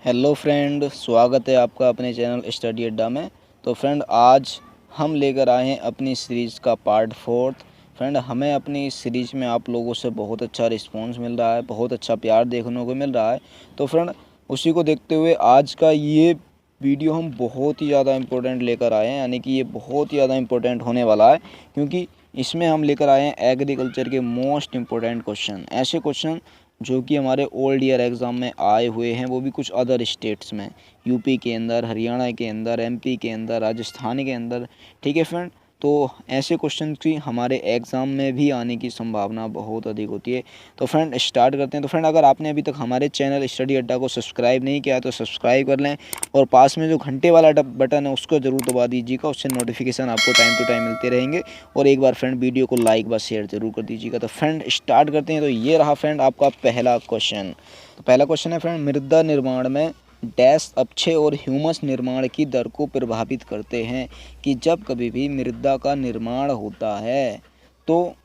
Hello friend, स्वागत है आपका अपने चैनल स्टडी अड्डा में। तो फ्रेंड, आज हम लेकर आए हैं अपनी सीरीज़ का पार्ट 4। फ्रेंड, हमें अपनी इस सीरीज़ में आप लोगों से बहुत अच्छा रिस्पांस मिल रहा है, बहुत अच्छा प्यार देखने को मिल रहा है। तो फ्रेंड, उसी को देखते हुए आज का ये वीडियो हम बहुत ही ज़्यादा इम्पोर्टेंट लेकर आए हैं, यानी कि ये बहुत ही ज़्यादा इम्पोर्टेंट होने वाला है, क्योंकि इसमें हम लेकर आए हैं एग्रीकल्चर के मोस्ट इम्पोर्टेंट क्वेश्चन, ऐसे क्वेश्चन जो कि हमारे ओल्ड ईयर एग्ज़ाम में आए हुए हैं, वो भी कुछ अदर स्टेट्स में, यूपी के अंदर, हरियाणा के अंदर, एमपी के अंदर, राजस्थान के अंदर। ठीक है फ्रेंड, तो ऐसे क्वेश्चन की हमारे एग्ज़ाम में भी आने की संभावना बहुत अधिक होती है। तो फ्रेंड, स्टार्ट करते हैं। तो फ्रेंड, अगर आपने अभी तक हमारे चैनल स्टडी अड्डा को सब्सक्राइब नहीं किया है तो सब्सक्राइब कर लें, और पास में जो घंटे वाला बटन है उसको ज़रूर दबा दीजिएगा, उससे नोटिफिकेशन आपको टाइम टू टाइम मिलते रहेंगे। और एक बार फ्रेंड वीडियो को लाइक व शेयर जरूर कर दीजिएगा। तो फ्रेंड, स्टार्ट करते हैं। तो ये रहा फ्रेंड आपका पहला क्वेश्चन। तो पहला क्वेश्चन है फ्रेंड, मृदा निर्माण में डैश अपक्षय और ह्यूमस निर्माण की दर को प्रभावित करते हैं, कि जब कभी भी मृदा का निर्माण होता है तो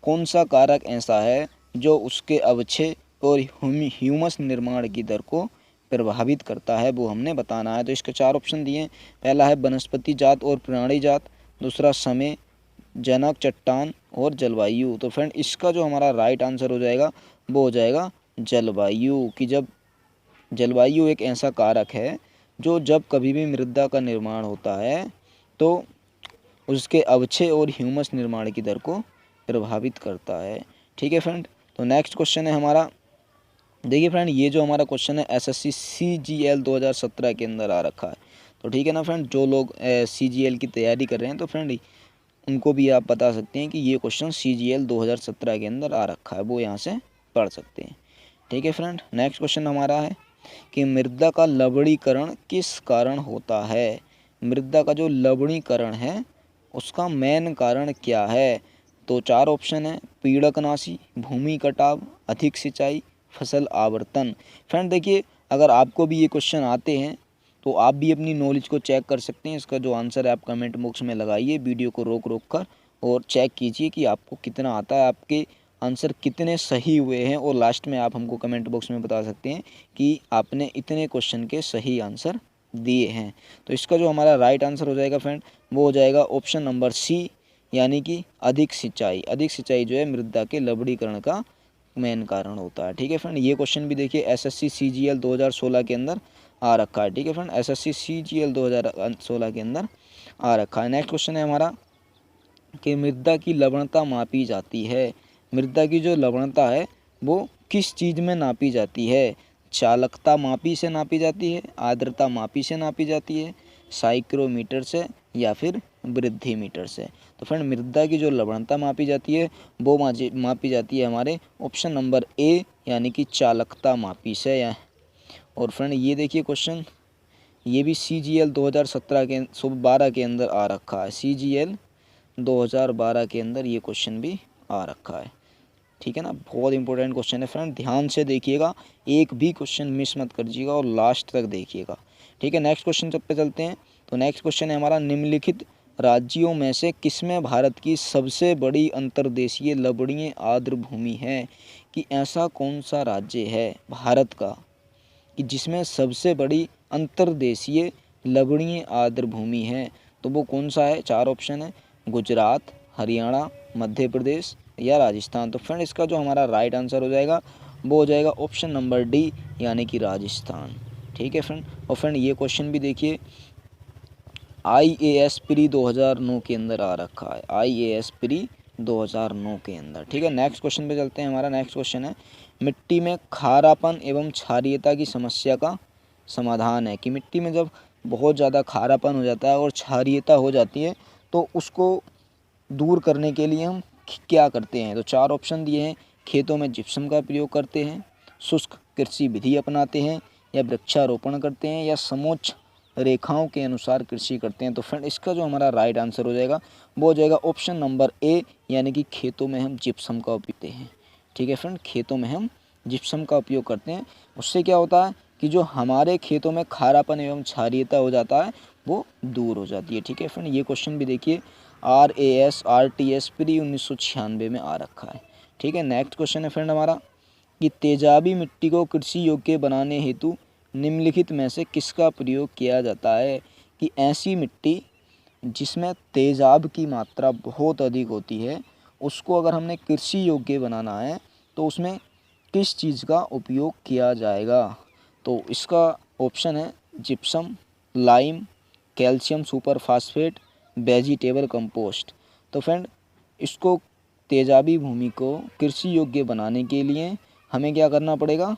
कौन सा कारक ऐसा है जो उसके अवक्षय और ह्यूमस निर्माण की दर को प्रभावित करता है, वो हमने बताना है। तो इसके 4 ऑप्शन दिए हैं। पहला है वनस्पति जात और प्राणी जात, दूसरा समय, जनक, चट्टान और जलवायु। तो फ्रेंड, इसका जो हमारा राइट आंसर हो जाएगा वो हो जाएगा जलवायु, कि जब जलवायु एक ऐसा कारक है जो जब कभी भी मृदा का निर्माण होता है तो उसके अवक्षय और ह्यूमस निर्माण की दर को प्रभावित करता है। ठीक है फ्रेंड, तो नेक्स्ट क्वेश्चन है हमारा। देखिए फ्रेंड, ये जो हमारा क्वेश्चन है एसएससी सीजीएल 2017 के अंदर आ रखा है। तो ठीक है ना फ्रेंड, जो लोग सीजीएल की तैयारी कर रहे हैं तो फ्रेंड उनको भी आप बता सकते हैं कि ये क्वेश्चन सीजीएल 2017 के अंदर आ रखा है, वो यहाँ से पढ़ सकते हैं। ठीक है फ्रेंड, नेक्स्ट क्वेश्चन हमारा है कि मृदा का लवणीकरण किस कारण होता है। मृदा का जो लवणीकरण है उसका मेन कारण क्या है। तो 4 ऑप्शन है, पीड़कनाशी, भूमि कटाव, अधिक सिंचाई, फसल आवर्तन। फ्रेंड देखिए, अगर आपको भी ये क्वेश्चन आते हैं तो आप भी अपनी नॉलेज को चेक कर सकते हैं। इसका जो आंसर है आप कमेंट बॉक्स में लगाइए, वीडियो को रोक रोक कर, और चेक कीजिए कि आपको कितना आता है, आपके आंसर कितने सही हुए हैं, और लास्ट में आप हमको कमेंट बॉक्स में बता सकते हैं कि आपने इतने क्वेश्चन के सही आंसर दिए हैं। तो इसका जो हमारा राइट आंसर हो जाएगा फ्रेंड वो हो जाएगा ऑप्शन नंबर सी, यानी कि अधिक सिंचाई। अधिक सिंचाई जो है मृदा के लवणीकरण का मेन कारण होता है। ठीक है फ्रेंड, ये क्वेश्चन भी देखिए एसएससी सीजीएल 2016 के अंदर आ रखा है। ठीक है फ्रेंड, एसएससी सीजीएल 2016 के अंदर आ रखा है। नेक्स्ट क्वेश्चन है हमारा कि मृदा की लवणता मापी जाती है। मृदा की जो लवणता है वो किस चीज़ में नापी जाती है। चालकता मापी से नापी जाती है, आर्द्रता मापी से नापी जाती है, साइक्रोमीटर से, या फिर वृद्धि मीटर से। तो फ्रेंड, मृदा की जो लवणता मापी जाती है वो मापी जाती है हमारे ऑप्शन नंबर ए, यानी कि चालकता मापी से। और फ्रेंड ये देखिए क्वेश्चन, ये भी सीजीएल 2017 के 12 के अंदर आ रखा है। सीजीएल 2012 के अंदर ये क्वेश्चन भी आ रखा है। ठीक है ना, बहुत इंपॉर्टेंट क्वेश्चन है फ्रेंड, ध्यान से देखिएगा, एक भी क्वेश्चन मिस मत करिएगा और लास्ट तक देखिएगा। ठीक है, नेक्स्ट क्वेश्चन पे चलते हैं। तो नेक्स्ट क्वेश्चन है हमारा, निम्नलिखित राज्यों में से किसमें भारत की सबसे बड़ी अंतर्देशीय लवणीय आर्द्र भूमि है। कि ऐसा कौन सा राज्य है भारत का कि जिसमें सबसे बड़ी अंतर्देशीय लवणीय आर्द्र भूमि है। तो वो कौन सा है। 4 ऑप्शन है, गुजरात, हरियाणा, मध्य प्रदेश या राजस्थान। तो फ्रेंड, इसका जो हमारा राइट आंसर हो जाएगा वो हो जाएगा ऑप्शन नंबर डी, यानी कि राजस्थान। ठीक है फ्रेंड, और फ्रेंड ये क्वेश्चन भी देखिए IAS प्री 2009 के अंदर आ रखा है। IAS प्री 2009 के अंदर। ठीक है, नेक्स्ट क्वेश्चन पे चलते हैं। हमारा नेक्स्ट क्वेश्चन है, मिट्टी में खारापन एवं क्षारीयता की समस्या का समाधान है। कि मिट्टी में जब बहुत ज़्यादा खारापन हो जाता है और क्षारीयता हो जाती है तो उसको दूर करने के लिए हम क्या करते हैं। तो 4 ऑप्शन दिए हैं, खेतों में जिप्सम का प्रयोग करते हैं, शुष्क कृषि विधि अपनाते हैं, या वृक्षारोपण करते हैं, या समोच्च रेखाओं के अनुसार कृषि करते हैं। तो फ्रेंड, इसका जो हमारा राइट आंसर हो जाएगा वो हो जाएगा ऑप्शन नंबर ए, यानी कि खेतों में हम जिप्सम का उपयोग करते हैं। ठीक है फ्रेंड, खेतों में हम जिप्सम का उपयोग करते हैं। उससे क्या होता है कि जो हमारे खेतों में खारापन एवं क्षारीयता हो जाता है वो दूर हो जाती है। ठीक है फ्रेंड, ये क्वेश्चन भी देखिए RAS RTS प्री 1996 में आ रखा है। ठीक है, नेक्स्ट क्वेश्चन है फ्रेंड हमारा कि तेजाबी मिट्टी को कृषि योग्य बनाने हेतु निम्नलिखित में से किसका प्रयोग किया जाता है? कि ऐसी मिट्टी जिसमें तेजाब की मात्रा बहुत अधिक होती है, उसको अगर हमने कृषि योग्य बनाना है तो उसमें किस चीज़ का उपयोग किया जाएगा? तो इसका ऑप्शन है gypsum, lime, calcium super phosphate, vegetable compost. तो फ्रेंड, इसको तेजाबी भूमि को कृषि योग्य बनाने के लिए हमें क्या करना पड़ेगा?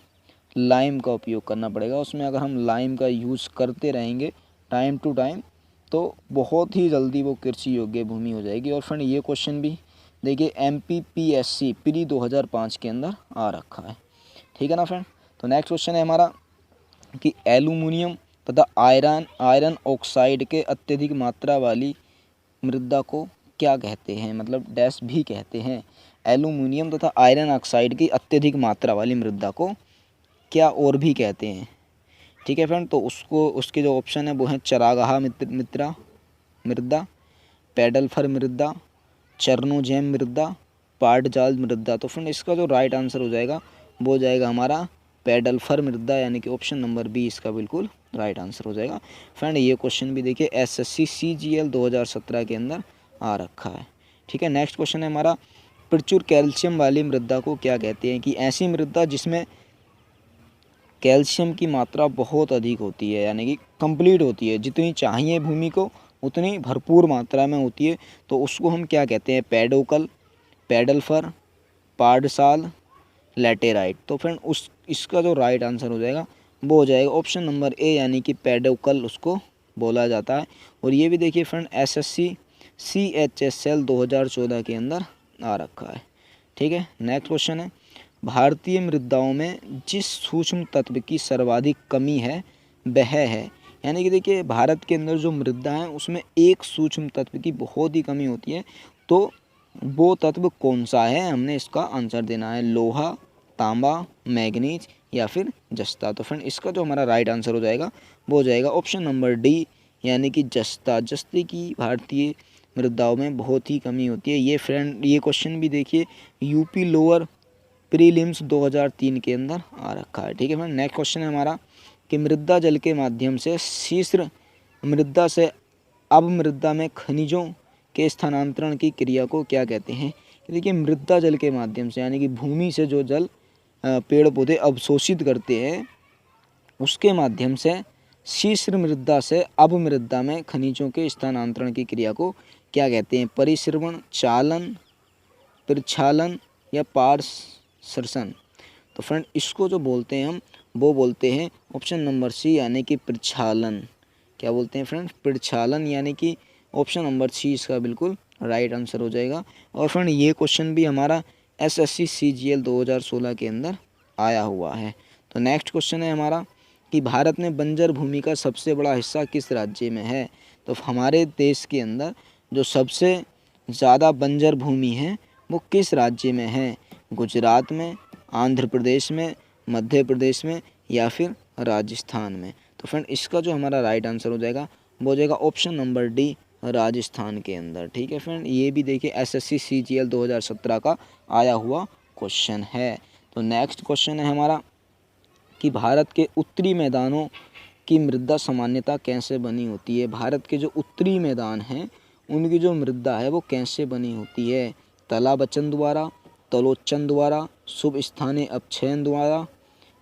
लाइम का उपयोग करना पड़ेगा। उसमें अगर हम लाइम का यूज़ करते रहेंगे टाइम टू टाइम तो बहुत ही जल्दी वो कृषि योग्य भूमि हो जाएगी। और फ्रेंड, ये क्वेश्चन भी देखिए MPPSC प्री 2005 के अंदर आ रखा है, ठीक है ना फ्रेंड। तो नेक्स्ट क्वेश्चन है हमारा कि एल्यूमिनियम तथा आयरन ऑक्साइड के अत्यधिक मात्रा वाली मृदा को क्या कहते हैं? मतलब डैश भी कहते हैं। एल्यूमिनियम तथा आयरन ऑक्साइड की अत्यधिक मात्रा वाली मृदा को क्या और भी कहते हैं? ठीक है फ्रेंड, तो उसके जो ऑप्शन है वो हैं चरागाह मृदा, पेडलफर मृदा, चरनोजेम मृदा, पाटजाल मृदा। तो फ्रेंड, इसका जो राइट आंसर हो जाएगा वो हो जाएगा हमारा पेडलफर मृदा, यानी कि ऑप्शन नंबर बी इसका बिल्कुल राइट आंसर हो जाएगा। फ्रेंड, ये क्वेश्चन भी देखिए SSC CGL 2017 के अंदर आ रखा है, ठीक है। नेक्स्ट क्वेश्चन है हमारा प्रचुर कैल्शियम वाली मृदा को क्या कहते हैं? कि ऐसी मृदा जिसमें कैल्शियम की मात्रा बहुत अधिक होती है, यानी कि कंप्लीट होती है, जितनी चाहिए भूमि को उतनी भरपूर मात्रा में होती है, तो उसको हम क्या कहते हैं? Pedocal, pedalfer, podsol, laterite. तो फ्रेंड, इसका जो राइट आंसर हो जाएगा वो हो जाएगा ऑप्शन नंबर ए, यानी कि पेडोकल उसको बोला जाता है। और ये भी देखिए फ्रेंड SSC CHSL 2014 के अंदर आ रखा है, ठीक है। नेक्स्ट क्वेश्चन है भारतीय मृदाओं में जिस सूक्ष्म तत्व की सर्वाधिक कमी है वह है, यानी कि देखिए भारत के अंदर जो मृदा है उसमें एक सूक्ष्म तत्व की बहुत ही कमी होती है, तो वो तत्व कौन सा है? हमने इसका आंसर देना है। लोहा, तांबा, मैग्नीज या फिर जस्ता। तो फ्रेंड, इसका जो हमारा राइट आंसर हो जाएगा वो हो जाएगा ऑप्शन नंबर डी, यानी कि जस्ता। जस्ते की भारतीय मृदाओं में बहुत ही कमी होती है। ये फ्रेंड, ये क्वेश्चन भी देखिए यूपी लोअर प्रीलिम्स 2003 के अंदर आ रखा है, ठीक है फ्रेंड। नेक्स्ट क्वेश्चन है हमारा कि मृदा जल के माध्यम से शीर्ष मृदा से अवमृदा में खनिजों के स्थानांतरण की क्रिया को क्या कहते हैं? देखिए मृदा जल के माध्यम से, यानी कि भूमि से जो जल पेड़ पौधे अवशोषित करते हैं उसके माध्यम से शीर्ष मृदा से अवमृदा में खनिजों के स्थानांतरण की क्रिया को क्या कहते हैं? परिश्रवण, चालन, प्रक्षालन या पार्श्वसन। तो फ्रेंड, इसको जो बोलते हैं हम वो बोलते हैं ऑप्शन नंबर सी, यानी कि प्रक्षालन। क्या बोलते हैं फ्रेंड? प्रक्षालन, यानी कि ऑप्शन नंबर सी इसका बिल्कुल राइट आंसर हो जाएगा। और फ्रेंड, ये क्वेश्चन भी हमारा SSC CGL 2016 के अंदर आया हुआ है। तो नेक्स्ट क्वेश्चन है हमारा कि भारत में बंजर भूमि का सबसे बड़ा हिस्सा किस राज्य में है? तो हमारे देश के अंदर जो सबसे ज़्यादा बंजर भूमि है वो किस राज्य में है? गुजरात में, आंध्र प्रदेश में, मध्य प्रदेश में या फिर राजस्थान में। तो फ्रेंड, इसका जो हमारा राइट आंसर हो जाएगा वो हो जाएगा ऑप्शन नंबर डी, राजस्थान के अंदर, ठीक है फ्रेंड। ये भी देखिए SSC CGL 2017 का आया हुआ क्वेश्चन है। तो नेक्स्ट क्वेश्चन है हमारा कि भारत के उत्तरी मैदानों की मृदा सामान्यता कैसे बनी होती है? भारत के जो उत्तरी मैदान हैं उनकी जो मृदा है वो कैसे बनी होती है? तलाबचन द्वारा, तलोचन द्वारा, शुभ स्थानीय अपक्षयन द्वारा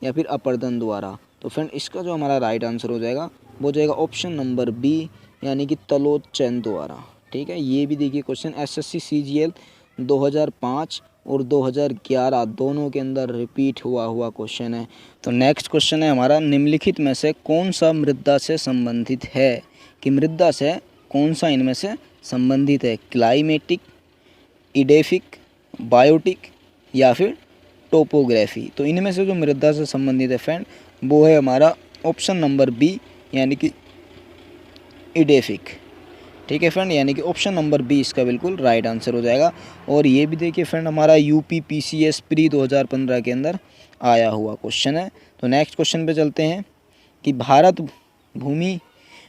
या फिर अपर्दन द्वारा। तो फ्रेंड, इसका जो हमारा राइट आंसर हो जाएगा वो हो जाएगा ऑप्शन नंबर बी, यानी कि तलोचन द्वारा, ठीक है। ये भी देखिए क्वेश्चन SSC CGL 2005 और 2011 दोनों के अंदर रिपीट हुआ क्वेश्चन है। तो नेक्स्ट क्वेश्चन है हमारा निम्नलिखित में से कौन सा मृदा से संबंधित है? कि मृदा से कौन सा इनमें से संबंधित है? क्लाइमेटिक, इडेफिक, बायोटिक या फिर टोपोग्राफी। तो इनमें से जो मृदा से संबंधित है फ्रेंड वो है हमारा ऑप्शन नंबर बी, यानी कि इडेफिक, ठीक है फ्रेंड, यानी कि ऑप्शन नंबर बी इसका बिल्कुल राइट आंसर हो जाएगा। और ये भी देखिए फ्रेंड हमारा UP PCS प्री 2015 के अंदर आया हुआ क्वेश्चन है। तो नेक्स्ट क्वेश्चन पे चलते हैं कि भारत भूमि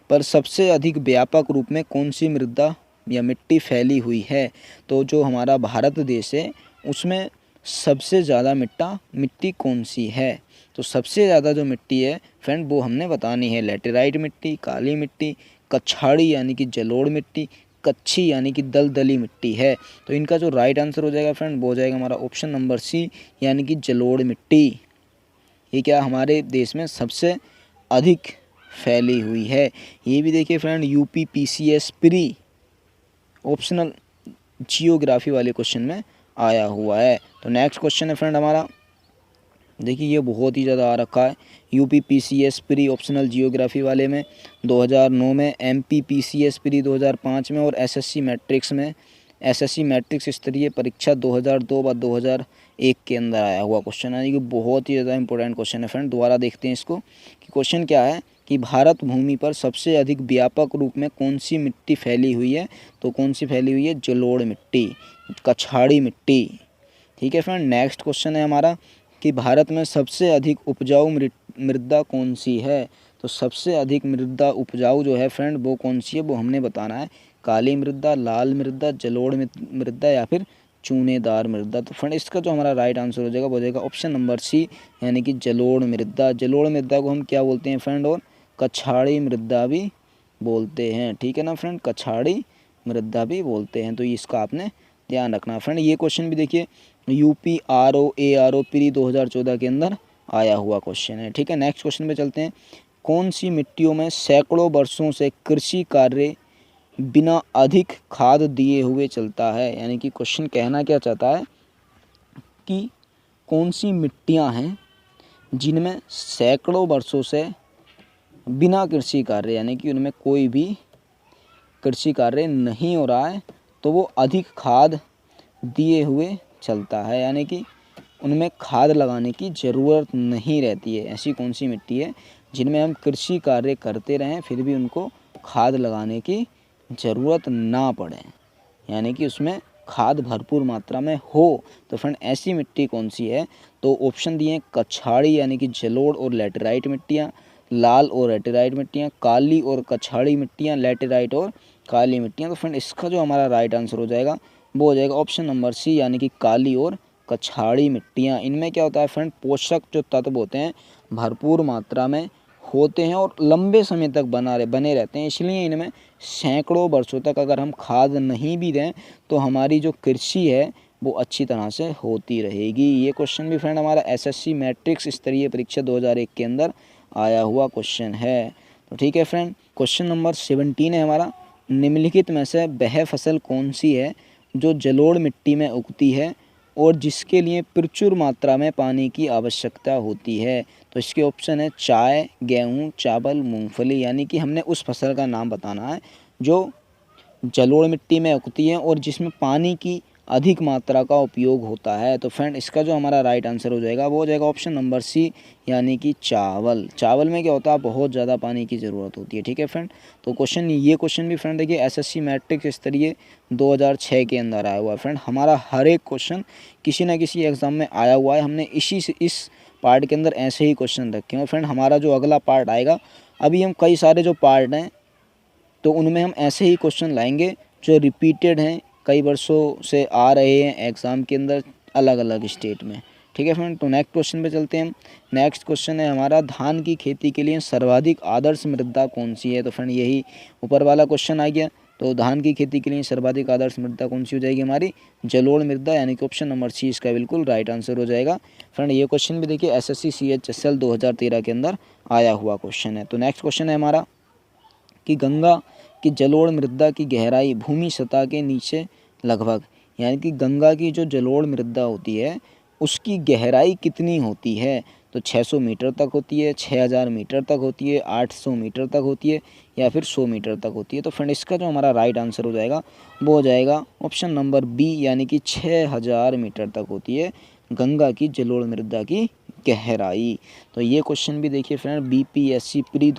पर सबसे अधिक व्यापक रूप में कौन सी मृदा या मिट्टी फैली हुई है? तो जो हमारा भारत देश है उसमें सबसे ज़्यादा मिट्टी कौन सी है? तो सबसे ज़्यादा जो मिट्टी है फ्रेंड वो हमने बतानी है, लैटेराइट मिट्टी, काली मिट्टी, कछाड़ी यानी कि जलोढ़ मिट्टी, कच्छी यानी कि दलदली मिट्टी है। तो इनका जो राइट आंसर हो जाएगा फ्रेंड वो हो जाएगा हमारा ऑप्शन नंबर सी यानी कि जलोढ़ मिट्टी। ये क्या हमारे देश में सबसे अधिक फैली हुई है। ये भी देखिए friend UP PCS pre optional geography वाले क्वेश्चन में आया हुआ है। तो नेक्स्ट क्वेश्चन है फ्रेंड हमारा, देखिए ये बहुत ही ज़्यादा आ रखा है UP PCS pre optional geography वाले में 2009 में, एमपी पीसीएस प्री 2005 में और एसएससी मैट्रिक्स में, एसएससी मैट्रिक्स स्तरीय परीक्षा 2002 व 2001 के अंदर आया हुआ क्वेश्चन है। ये बहुत ही ज़्यादा इंपॉर्टेंट क्वेश्चन है फ्रेंड। दोबारा देखते हैं इसको कि क्वेश्चन क्या है कि भारत भूमि पर सबसे अधिक व्यापक रूप में कौन सी मिट्टी फैली हुई है। तो कौन सी फैली हुई है, जलोढ़ मिट्टी, कछाड़ी मिट्टी। ठीक है फ्रेंड। नेक्स्ट क्वेश्चन है हमारा कि भारत में सबसे अधिक उपजाऊ मृदा कौन सी है। तो सबसे अधिक मृदा उपजाऊ जो है फ्रेंड वो कौन सी है, वो हमने बताना है। काली मृदा, लाल मृदा, जलोढ़ मृदा या फिर चूनेदार मृदा। तो फ्रेंड इसका जो हमारा राइट आंसर हो जाएगा वो हो जाएगा ऑप्शन नंबर सी यानी कि जलोढ़ मृदा। जलोढ़ मृदा को हम क्या बोलते हैं फ्रेंड, और कछाड़ी मृदा भी बोलते हैं। ठीक है ना फ्रेंड, कछाड़ी मृदा भी बोलते हैं। तो इसका आपने ध्यान रखना फ्रेंड। ये क्वेश्चन भी देखिए यूपी आरओ प्री 2014 के अंदर आया हुआ क्वेश्चन है। ठीक है। नेक्स्ट क्वेश्चन पे चलते हैं। कौन सी मिट्टियों में सैकड़ों वर्षों से कृषि कार्य बिना अधिक खाद दिए हुए चलता है। यानी कि क्वेश्चन कहना क्या चाहता है कि कौन सी मिट्टियां हैं जिनमें सैकड़ों वर्षों से बिना कृषि कार्य यानी कि उनमें कोई भी कृषि कार्य नहीं हो रहा है तो वो अधिक खाद दिए हुए चलता है, यानी कि उनमें खाद लगाने की ज़रूरत नहीं रहती है। ऐसी कौन सी मिट्टी है जिनमें हम कृषि कार्य करते रहें फिर भी उनको खाद लगाने की ज़रूरत ना पड़े, यानी कि उसमें खाद भरपूर मात्रा में हो। तो फ्रेंड ऐसी मिट्टी कौन सी है, तो ऑप्शन दिए हैं कछाड़ी यानी कि जलोढ़ और लैटेराइट मिट्टियाँ, लाल और लैटेराइट मिट्टियाँ, काली और कछाड़ी मिट्टियाँ, लैटेराइट और काली मिट्टियाँ। तो फ्रेंड इसका जो हमारा राइट आंसर हो जाएगा वो हो जाएगा ऑप्शन नंबर सी यानी कि काली और कछाड़ी मिट्टियाँ। इनमें क्या होता है फ्रेंड, पोषक जो तत्व होते हैं भरपूर मात्रा में होते हैं और लंबे समय तक बने रहते हैं, इसलिए इनमें सैकड़ों वर्षों तक अगर हम खाद नहीं भी दें तो हमारी जो कृषि है वो अच्छी तरह से होती रहेगी। ये क्वेश्चन भी फ्रेंड हमारा एसएससी मैट्रिक्स स्तरीय परीक्षा 2001 के अंदर आया हुआ क्वेश्चन है। तो ठीक है फ्रेंड, क्वेश्चन नंबर 17 है हमारा, निम्नलिखित में से वह फसल कौन सी है जो जलोढ़ मिट्टी में उगती है और जिसके लिए प्रचुर मात्रा में पानी की आवश्यकता होती है। तो इसके ऑप्शन है चाय, गेहूँ, चावल, मूंगफली। यानी कि हमने उस फसल का नाम बताना है जो जलोढ़ मिट्टी में उगती है और जिसमें पानी की अधिक मात्रा का उपयोग होता है। तो फ्रेंड इसका जो हमारा राइट आंसर हो जाएगा वो हो जाएगा ऑप्शन नंबर सी यानी कि चावल। चावल में क्या होता है, बहुत ज़्यादा पानी की ज़रूरत होती है। ठीक है फ्रेंड। तो ये क्वेश्चन भी फ्रेंड देखिए एसएससी मैट्रिक्स स्तरीय 2006 के अंदर आया हुआ है। फ्रेंड हमारा हर एक क्वेश्चन किसी न किसी एग्ज़ाम में आया हुआ है, हमने इस पार्ट के अंदर ऐसे ही क्वेश्चन रखे हैं। और फ्रेंड हमारा जो अगला पार्ट आएगा, अभी हम कई सारे जो पार्ट हैं तो उनमें हम ऐसे ही क्वेश्चन लाएंगे जो रिपीटेड हैं, कई वर्षों से आ रहे हैं एग्ज़ाम के अंदर अलग अलग स्टेट में। ठीक है फ्रेंड। तो नेक्स्ट क्वेश्चन पे चलते हैं हम। नेक्स्ट क्वेश्चन है हमारा, धान की खेती के लिए सर्वाधिक आदर्श मृदा कौन सी है। तो फ्रेंड यही ऊपर वाला क्वेश्चन आ गया। तो धान की खेती के लिए सर्वाधिक आदर्श मृदा कौन सी हो जाएगी हमारी, जलोढ़ मृदा, यानी कि ऑप्शन नंबर सी इसका बिल्कुल राइट आंसर हो जाएगा। फ्रेंड ये क्वेश्चन भी देखिए एसएससी CHSL 2013 के अंदर आया हुआ क्वेश्चन है। तो नेक्स्ट क्वेश्चन है हमारा कि गंगा की जलोढ़ मृदा की गहराई भूमि सतह के नीचे लगभग, यानी कि गंगा की जो जलोढ़ मृदा होती है उसकी गहराई कितनी होती है। तो 600 मीटर तक होती है, 6000 मीटर तक होती है, 800 मीटर तक होती है या फिर 100 मीटर तक होती है। तो फ्रेंड इसका जो हमारा राइट आंसर हो जाएगा वो हो जाएगा ऑप्शन नंबर बी यानी कि 6000 मीटर तक होती है गंगा की जलोढ़ मृदा की गहराई। तो ये क्वेश्चन भी देखिए फ्रेंड BPSC प्री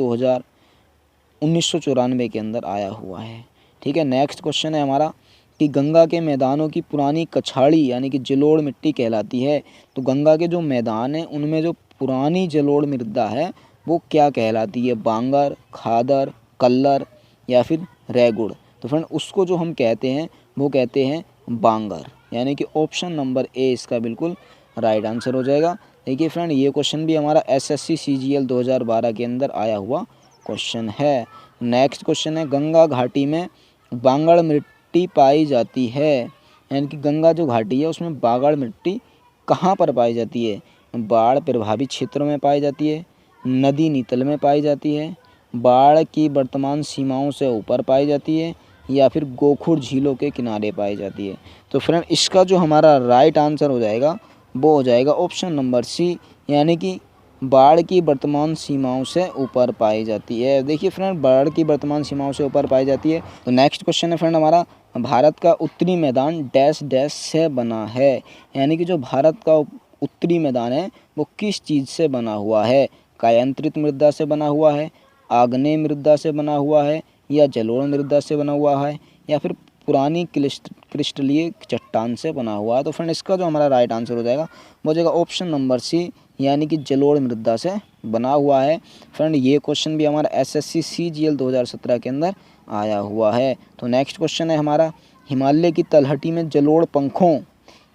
1994 के अंदर आया हुआ है। ठीक है। नेक्स्ट क्वेश्चन है हमारा कि गंगा के मैदानों की पुरानी कछाड़ी यानी कि जलोढ़ मिट्टी कहलाती है। तो गंगा के जो मैदान हैं उनमें जो पुरानी जलोढ़ मृदा है वो क्या कहलाती है, बांगर, खादर, कल्लर या फिर रेगुड़। तो फ्रेंड उसको जो हम कहते हैं वो कहते हैं बांगर, यानी कि ऑप्शन नंबर ए इसका बिल्कुल राइट आंसर हो जाएगा। देखिए फ्रेंड, ये क्वेश्चन भी हमारा एसएससी सीजीएल 2012 के अंदर आया हुआ क्वेश्चन है। नेक्स्ट क्वेश्चन है, गंगा घाटी में बांगड़ मिट्टी पाई जाती है, यानी कि गंगा जो घाटी है उसमें बांगड़ मिट्टी कहाँ पर पाई जाती है? बाढ़ प्रभावित क्षेत्रों में पाई जाती है, नदी नीतल में पाई जाती है, बाढ़ की वर्तमान सीमाओं से ऊपर पाई जाती है, या फिर गोखुर झीलों के किनारे पाई जाती है। तो फ्रेंड, इसका जो हमारा राइट आंसर हो जाएगा वो हो जाएगा ऑप्शन नंबर सी, यानी कि बाढ़ की वर्तमान सीमाओं से ऊपर पाई जाती है। देखिए फ्रेंड, बाढ़ की वर्तमान सीमाओं से ऊपर पाई जाती है। तो नेक्स्ट क्वेश्चन है फ्रेंड हमारा, भारत का उत्तरी मैदान डैश डैश से बना है, यानी कि जो भारत का उत्तरी मैदान है वो किस चीज़ से बना हुआ है? कायांतरित मृदा से बना हुआ है, आग्नेय मृदा से बना हुआ है, या जलोढ़ मृदा से बना हुआ है, या फिर पुरानी क्रिस्टलीय चट्टान से बना हुआ है? तो फ्रेंड, इसका जो हमारा राइट आंसर हो जाएगा वो हो जाएगा ऑप्शन नंबर सी, यानी कि जलोढ़ मृदा से बना हुआ है। फ्रेंड, ये क्वेश्चन भी हमारा एसएससी सीजीएल 2017 के अंदर आया हुआ है। तो नेक्स्ट क्वेश्चन है हमारा, हिमालय की तलहटी में जलोढ़ पंखों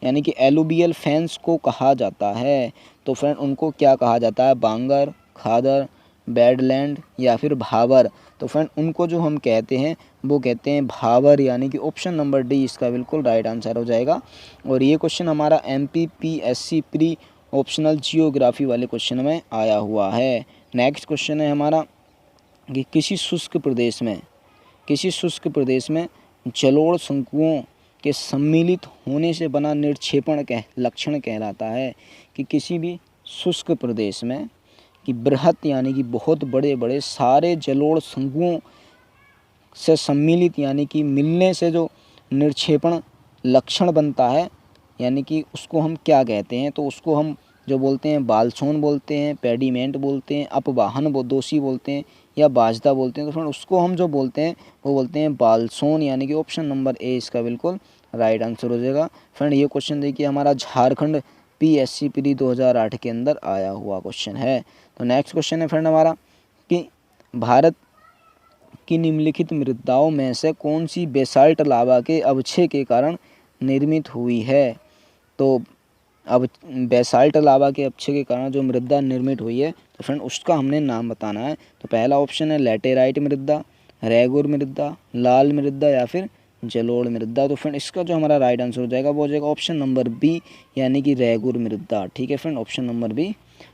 यानी कि एलुवियल फैंस को कहा जाता है। तो फ्रेंड, उनको क्या कहा जाता है? बांगर, खादर, बैडलैंड या फिर भावर? तो फ्रेंड, उनको जो हम कहते हैं वो कहते हैं भावर, यानी कि ऑप्शन नंबर डी इसका बिल्कुल राइट आंसर हो जाएगा। और ये क्वेश्चन हमारा MPPSC प्री ऑप्शनल जियोग्राफी वाले क्वेश्चन में आया हुआ है। नेक्स्ट क्वेश्चन है हमारा कि किसी शुष्क प्रदेश में जलोढ़ शंकुओं के सम्मिलित होने से बना निक्षेपण लक्षण कहलाता है। कि किसी भी शुष्क प्रदेश में कि बृहत यानी कि बहुत बड़े बड़े सारे जलोढ़ शंकुओं से सम्मिलित यानी कि मिलने से जो निक्षेपण लक्षण बनता है, यानी कि उसको हम क्या कहते हैं? तो उसको हम जो बोलते हैं बालसोन बोलते हैं, पेडिमेंट बोलते हैं, अपवाहन दोषी बोलते हैं, या बाजदा बोलते हैं। तो फ्रेंड, उसको हम जो बोलते हैं वो बोलते हैं बालसोन, यानी कि ऑप्शन नंबर ए इसका बिल्कुल राइट आंसर हो जाएगा। फ्रेंड, ये क्वेश्चन देखिए हमारा झारखंड PSC प्री 2008 के अंदर आया हुआ क्वेश्चन है। तो नेक्स्ट क्वेश्चन है फ्रेंड हमारा कि भारत की निम्नलिखित मृदाओं में से कौन सी बेसाल्ट लावा के अवक्षय के कारण निर्मित हुई है? तो अब बेसाल्ट लावा के अवक्षय के कारण जो मृदा निर्मित हुई है, तो फ्रेंड उसका हमने नाम बताना है। तो पहला ऑप्शन है लैटेराइट मृदा, रेगुर मृदा, लाल मृदा या फिर जलोढ़ मृदा। तो फ्रेंड, इसका जो हमारा राइट आंसर हो जाएगा वो हो जाएगा ऑप्शन नंबर बी, यानी कि रेगुर मृदा। ठीक है friend, option number B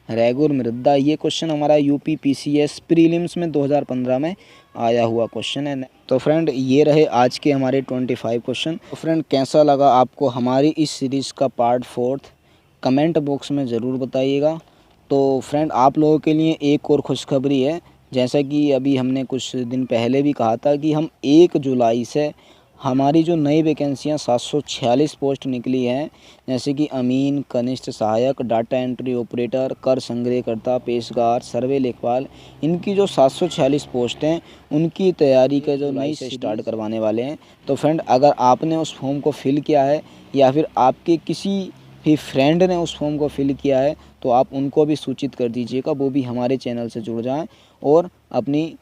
regur मृदा। ये क्वेश्चन हमारा UP PCS प्रीलिम्स में 2015 में आया हुआ क्वेश्चन है। तो फ्रेंड, ये रहे आज के हमारे 25 क्वेश्चन। तो फ्रेंड, कैसा लगा आपको हमारी इस सीरीज़ का पार्ट 4? कमेंट बॉक्स में ज़रूर बताइएगा। तो फ्रेंड, आप लोगों के लिए एक और खुशखबरी है। जैसा कि अभी हमने कुछ दिन पहले भी कहा था कि हम 1 जुलाई से हमारी जो नई वैकेंसियाँ 746 पोस्ट निकली हैं, जैसे कि अमीन, कनिष्ठ सहायक, डाटा एंट्री ऑपरेटर, कर संग्रहकर्ता, पेशकार, सर्वे लेखपाल, इनकी जो 746 पोस्ट हैं उनकी तैयारी का जो नई से स्टार्ट करवाने वाले हैं। तो फ्रेंड, अगर आपने उस फॉर्म को फिल किया है या फिर आपके किसी भी फ्रेंड ने उस फॉर्म को फिल किया है, तो आप उनको भी सूचित कर दीजिएगा, वो भी हमारे चैनल से जुड़ जाएं और अपनी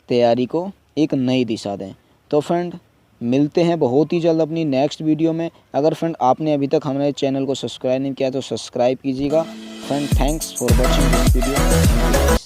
तैयारी को एक नई दिशा दें। तो फ्रेंड, मिलते हैं बहुत ही जल्द अपनी नेक्स्ट वीडियो में। अगर फ्रेंड आपने अभी तक हमारे चैनल को सब्सक्राइब नहीं किया तो सब्सक्राइब कीजिएगा। Friend, thanks for watching this video.